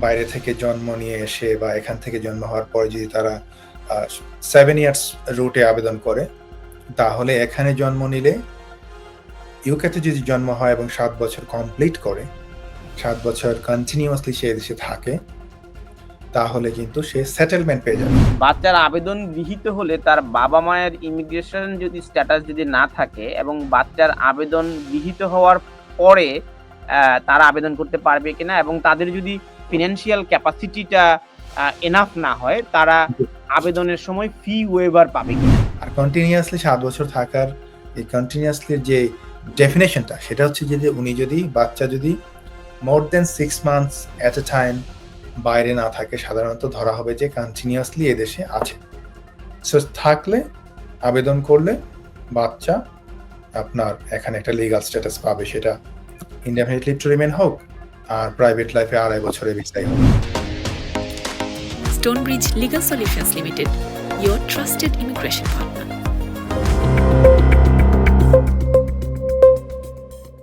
বাইরে থেকে জন্ম নিয়ে এসে বা এখান থেকে জন্ম হওয়ার পরে যদি তারা 7 ইয়ার্স রুটে আবেদন করে, তাহলে এখানে জন্ম নিলে ইউকেতে যদি জন্ম হয় এবং 7 বছর কমপ্লিট করে, 7 বছর কন্টিনিউয়াসলি সে এদেশে থাকে, তাহলে কিন্তু সে সেটেলমেন্ট পেয়ে যাবে। বাচ্চার আবেদন গৃহীত হলে তার বাবা-মায়ের ইমিগ্রেশন যদি স্ট্যাটাস যদি না থাকে এবং বাচ্চার আবেদন গৃহীত হওয়ার পরে তারা আবেদন করতে পারবে কিনা এবং তাদের যদি ফিন্যান্সিয়াল ক্যাপাসিটিটা এনাফ না হয়, তারা আবেদনের সময় ফি ওয়েভার পাবে কিনা। আর কন্টিনিউয়াসলি 7 বছর থাকার এই কন্টিনিউয়াসলির যে ডেফিনেশনটা, সেটা হচ্ছে যে বাচ্চা যদি মোর দেন 6 মান্থস এট এ টাইম বাইরে না থাকে, সাধারণত ধরা হবে যে কন্টিনিউয়াসলি এদেশে আছে। সো থাকলে, আবেদন করলে বাচ্চা আপনার এখানে একটা লিগ্যাল স্ট্যাটাস পাবে, সেটা ইনডেফিনিট লিভ টু রিমেইন হোক আর প্রাইভেট লাইফে 2.5 বছরের ভিসাই হোক। Stonebridge Legal Solutions Limited, your trusted immigration partner.